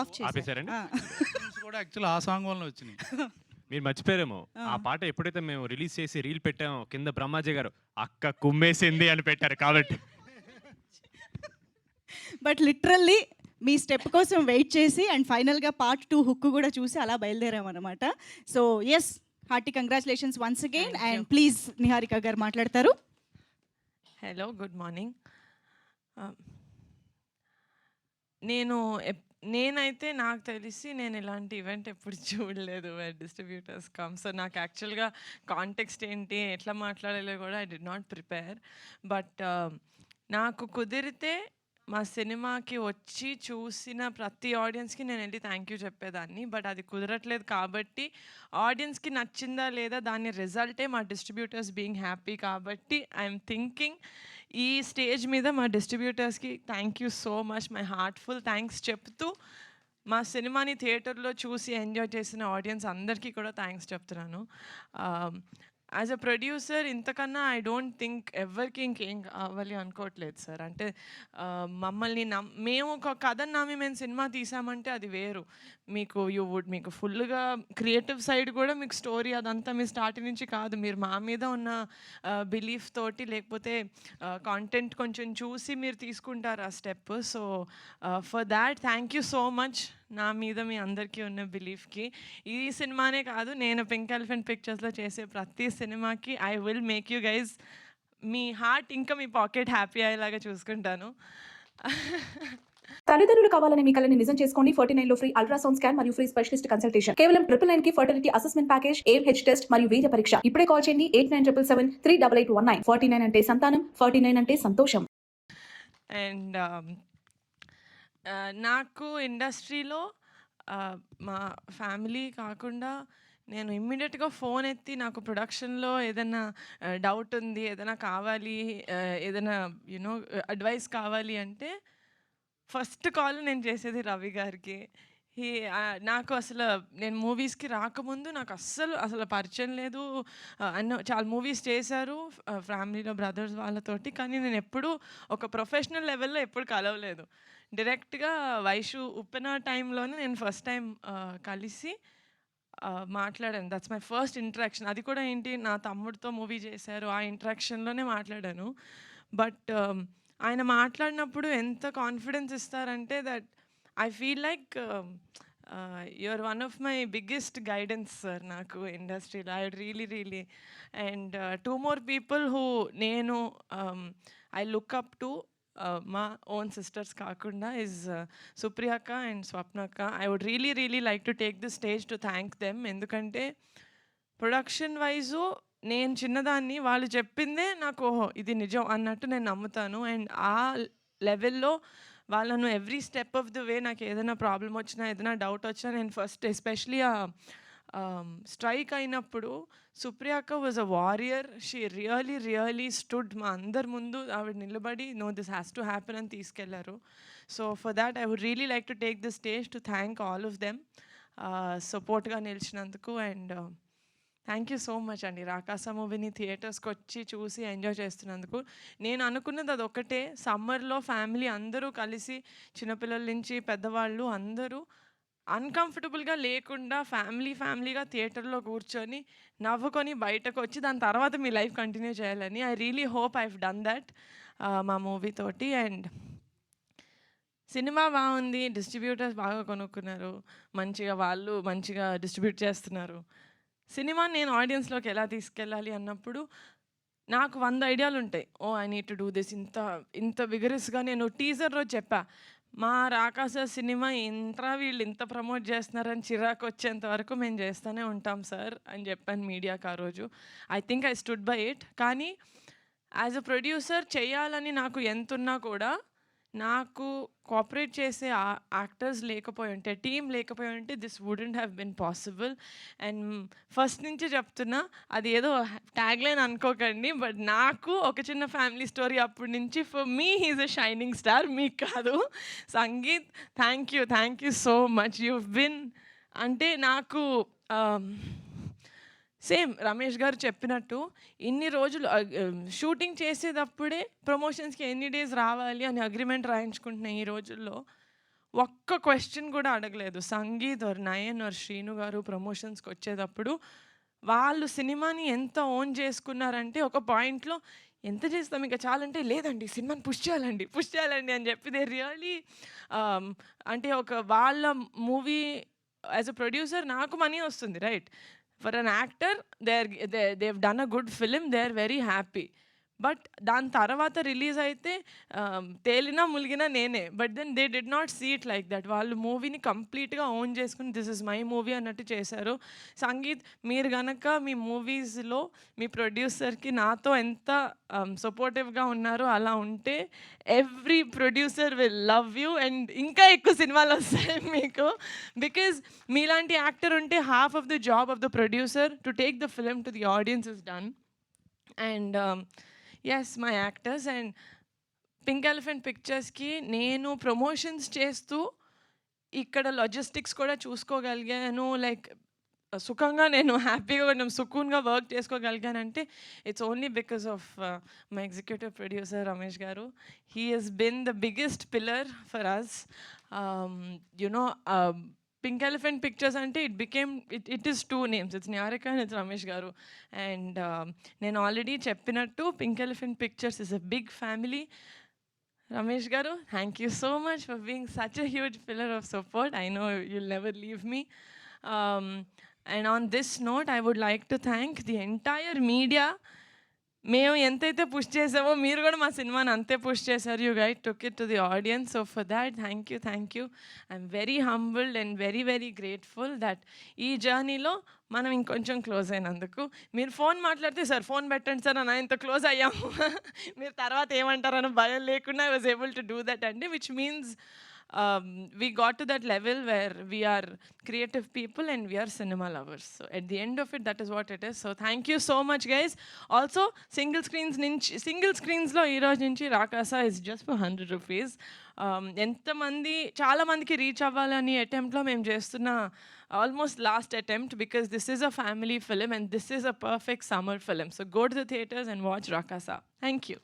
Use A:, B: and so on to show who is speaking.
A: Of చేశారు.
B: ఆపేశారండి?
C: Reactions కూడా actual ఆ సాంగ్ వల్ల వచ్చినాయి.
B: మీరు మర్చిపోయారేమో. ఆ పాట ఎప్పుడైతే మేము రిలీజ్ చేసి రీల్ పెట్టామో కింద బ్రహ్మాజీ గారు అక్క కుమ్మేసింది అని పెట్టారు కాబట్టి.
A: బట్ లిటరల్లీ మీ స్టెప్ కోసం వెయిట్ చేసి అండ్ ఫైనల్గా పార్ట్ 2 హుక్ కూడా చూసి అలా బయలుదేరామన్నమాట. So yes, hearty congratulations once again. And please Niharika garu మాట్లాడతారు.
D: Hello, good morning. నేనైతే నాకు తెలిసి నేను ఇలాంటి ఈవెంట్ ఎప్పుడు చూడలేదు వేర్ డిస్ట్రిబ్యూటర్స్ కమ్. సో నాకు యాక్చువల్గా కాంటెక్స్ట్ ఏంటి, ఎట్లా మాట్లాడాలో కూడా I did not prepare. But నాకు కుదిరితే మా సినిమాకి వచ్చి చూసిన ప్రతి ఆడియన్స్కి నేను వెళ్ళి థ్యాంక్ యూ చెప్పేదాన్ని. బట్ అది కుదరట్లేదు కాబట్టి ఆడియన్స్కి నచ్చిందా లేదా దాని రిజల్టే మా డిస్ట్రిబ్యూటర్స్ బీయింగ్ హ్యాపీ. కాబట్టి ఐఎమ్ థింకింగ్ ఈ స్టేజ్ మీద మా డిస్ట్రిబ్యూటర్స్కి thank you so much, my heartful thanks చెప్తూ మా సినిమాని థియేటర్లో చూసి ఎంజాయ్ చేసిన ఆడియన్స్ అందరికీ కూడా థ్యాంక్స్ చెప్తున్నాను. యాజ్ అ ప్రొడ్యూసర్ ఇంతకన్నా ఐ డోంట్ థింక్ ఎవరికి ఇంకేం కావాలి అనుకోవట్లేదు సార్. అంటే మమ్మల్ని మేము ఒక కథను నమ్మి మేము సినిమా తీసామంటే అది వేరు. మీకు ఫుల్గా క్రియేటివ్ సైడ్ కూడా మీకు స్టోరీ అదంతా మీ స్టార్టింగ్ నుంచి కాదు, మీరు మా మీద ఉన్న బిలీఫ్ తోటి లేకపోతే కాంటెంట్ కొంచెం చూసి మీరు తీసుకుంటారు ఆ step. So for that thank you so much. నా మీద మీ అందరికీ ఉన్న బిలీఫ్కి. ఈ సినిమానే కాదు, నేను పింక్ ఎలిఫెంట్ పిక్చర్స్లో చేసే ప్రతి సినిమాకి I will make you guys me heart ఇంకా మీ పాకెట్ హ్యాపీ అయ్యేలాగా చూసుకుంటాను.
E: తల్లిదండ్రులు కావాలని మీ కలని నిజం చేసుకోండి. 49 లో ఫ్రీ అల్ట్రాసౌండ్ స్కాన్ మరియు ఫ్రీ స్పెషలిస్ట్ కన్సల్టేషన్. కేవలం 999 కి fertility assessment package, AMH test మరియు వీర్య పరీక్ష. ఇప్పుడే కాల్ చేయండి 8977738819. 49 అంటే సంతానం, 49 అంటే సంతోషం.
D: అండ్ నాకు ఇండస్ట్రీలో మా ఫ్యామిలీ కాకుండా నేను ఇమ్మీడియట్గా ఫోన్ ఎత్తి నాకు ప్రొడక్షన్లో ఏదైనా డౌట్ ఉంది, ఏదైనా కావాలి, ఏదైనా అడ్వైస్ కావాలి అంటే ఫస్ట్ కాల్ నేను చేసేది రవి గారికి. నాకు అసలు నేను మూవీస్కి రాకముందు నాకు అసలు పరిచయం లేదు. చాలా మూవీస్ చేశారు ఫ్యామిలీలో బ్రదర్స్ వాళ్ళతోటి, కానీ నేను ఎప్పుడూ ఒక ప్రొఫెషనల్ లెవెల్లో ఎప్పుడు కలవలేదు. డైరెక్ట్గా వైషు ఉప్పెన టైంలోనే నేను ఫస్ట్ టైం కలిసి మాట్లాడాను. That's my first interaction. అది కూడా ఏంటి, నా తమ్ముడితో మూవీ చేశారు, ఆ ఇంటరాక్షన్లోనే మాట్లాడాను. బట్ ఆయన మాట్లాడినప్పుడు ఎంత కాన్ఫిడెన్స్ ఇస్తారంటే that I feel like you're one of my biggest guidance sir నాకు ఇండస్ట్రీలో. I really and 2 more people who నేను ఐ లుక్ అప్ టు మా ఓన్ సిస్టర్స్ కాకుండా ఇస్ సుప్రియక్క అండ్ స్వప్నక్క. I would really like to take the stage to thank them. ఎందుకంటే production wise నేను చిన్నదాన్ని, వాళ్ళు చెప్పిందే నాకు ఓహో ఇది నిజం అన్నట్టు నేను నమ్ముతాను. అండ్ ఆ లెవెల్లో వాళ్ళను every step of the way నాకు ఏదైనా ప్రాబ్లం వచ్చినా, ఏదైనా డౌట్ వచ్చినా నేను ఫస్ట్ ఎస్పెషలీ స్ట్రైక్ అయినప్పుడు సుప్రియక్క was a warrior. She really stood. మా అందరి ముందు ఆవిడ నిలబడి no this has to happen అని తీసుకెళ్లారు. So for that I would really like to take the stage to thank all of them సపోర్ట్గా నిలిచినందుకు. And thank you so much అండి రాకాస మూవీని థియేటర్స్కి వచ్చి చూసి ఎంజాయ్ చేస్తున్నందుకు. నేను అనుకున్నది అదొక్కటే, సమ్మర్లో ఫ్యామిలీ అందరూ కలిసి చిన్నపిల్లల నుంచి పెద్దవాళ్ళు అందరూ అన్కంఫర్టబుల్గా లేకుండా ఫ్యామిలీగా థియేటర్లో కూర్చొని నవ్వుకొని బయటకు వచ్చి దాని తర్వాత మీ లైఫ్ కంటిన్యూ చేయాలని I really hope I done that మా మూవీ తోటి. అండ్ సినిమా బాగుంది, డిస్ట్రిబ్యూటర్స్ బాగా కొనుక్కున్నారు, వాళ్ళు మంచిగా డిస్ట్రిబ్యూట్ చేస్తున్నారు. సినిమా నేను ఆడియన్స్లోకి ఎలా తీసుకెళ్ళాలి అన్నప్పుడు నాకు 100 ఐడియాలు ఉంటాయి. I need to do this. ఇంత విగరస్గా నేను టీజర్లో చెప్పా, మా రాకాస సినిమా వీళ్ళు ఇంత ప్రమోట్ చేస్తున్నారని చిరాకు వచ్చేంత వరకు మేము చేస్తూనే ఉంటాం సార్ అని చెప్పాను మీడియాకి ఆ రోజు. I think I stood by it. కానీ యాజ్ అ ప్రొడ్యూసర్ చేయాలని నాకు ఎంతున్నా కూడా నాకు కోఆపరేట్ చేసే యాక్టర్స్ లేకపోయి ఉంటే, టీం లేకపోయి ఉంటే this wouldn't have been possible. And first నుంచి చెప్తున్నా, అది ఏదో ట్యాగ్లైన్ అనుకోకండి, బట్ నాకు ఒక చిన్న ఫ్యామిలీ స్టోరీ అప్పటి నుంచి for me he's a shining star, మీకు కాదు. Sangeet thank you so much. You been అంటే నాకు సేమ్ రమేష్ గారు చెప్పినట్టు ఇన్ని రోజులు షూటింగ్ చేసేటప్పుడే ప్రమోషన్స్కి ఎన్ని డేస్ రావాలి అని అగ్రిమెంట్ రాయించుకుంటున్నాయి. ఈ రోజుల్లో ఒక్క క్వశ్చన్ కూడా అడగలేదు. సంగీత్ ఆర్ నయన్ ఆర్ శ్రీను గారు ప్రమోషన్స్కి వచ్చేటప్పుడు వాళ్ళు సినిమాని ఎంత ఓన్ చేసుకున్నారంటే ఒక పాయింట్లో ఎంత చేస్తాం ఇంకా చాలంటే లేదండి సినిమాని పుష్ చేయాలండి అని చెప్పి దే రియలీ అంటే ఒక వాళ్ళ మూవీ యాజ్ అ ప్రొడ్యూసర్ నాకు మనీ వస్తుంది right for an actor they've done a good film they are very happy but దాని తర్వాత రిలీజ్ అయితే తేలినా ములిగినా నేనే but then they did not see it like that వాళ్ళు మూవీని కంప్లీట్గా ఓన్ చేసుకుని దిస్ ఇస్ మై మూవీ అన్నట్టు చేశారు. సంగీత్ మీరు గనక మీ మూవీస్లో మీ ప్రొడ్యూసర్కి నాతో ఎంత సపోర్టివ్గా ఉన్నారో అలా ఉంటే every producer will love you and ఇంకా ఎక్కువ సినిమాలు వస్తాయి మీకు బికాజ్ మీలాంటి యాక్టర్ ఉంటే half of the job of the producer to take the film to the audience is done. And yes my actors and pink elephant పిక్చర్స్కి నేను promotions చేస్తూ ఇక్కడ లాజిస్టిక్స్ కూడా చూసుకోగలిగాను లైక్ సుఖంగా నేను హ్యాపీగా కొంచెం సుకూన్గా వర్క్ చేసుకోగలిగానంటే it's only because of my executive producer Ramesh garu. He has been the biggest pillar for us you know. Pink elephant pictures అంటే it is 2 names. It's Niharika and it's Ramesh garu. And నేను ఆల్రెడీ చెప్పినట్టు pink elephant pictures is a big family. Ramesh garu thank you so much for being such a huge pillar of support. I know you'll never leave me. And on this note I would like to thank the entire media. మేము ఎంతైతే push చేసామో మీరు కూడా మా సినిమాని అంతే push చేశారు. You guide took it to the audience. So for that thank you. I'm very humbled and very grateful that ఈ జర్నీలో మనం ఇంకొంచెం క్లోజ్ అయినందుకు. మీరు ఫోన్ మాట్లాడితే సార్ ఫోన్ పెట్టండి సార్ అని ఇంత క్లోజ్ అయ్యాము మీరు తర్వాత ఏమంటారని భయం లేకుండా I was able to do that అండి which means we got to that level where we are creative people and we are cinema lovers. So at the end of it, that is what it is. So thank you so much, guys. Also, single screens lo ee roju nunchi Rakasa is just for 100 rupees. ఎంతమంది చాలా మందికి reach అవ్వాలని అటెంప్ట్లో మేము చేస్తున్న almost last attempt because this is a family film and this is a perfect summer film. So go to the theatres and watch Rakasa. Thank you.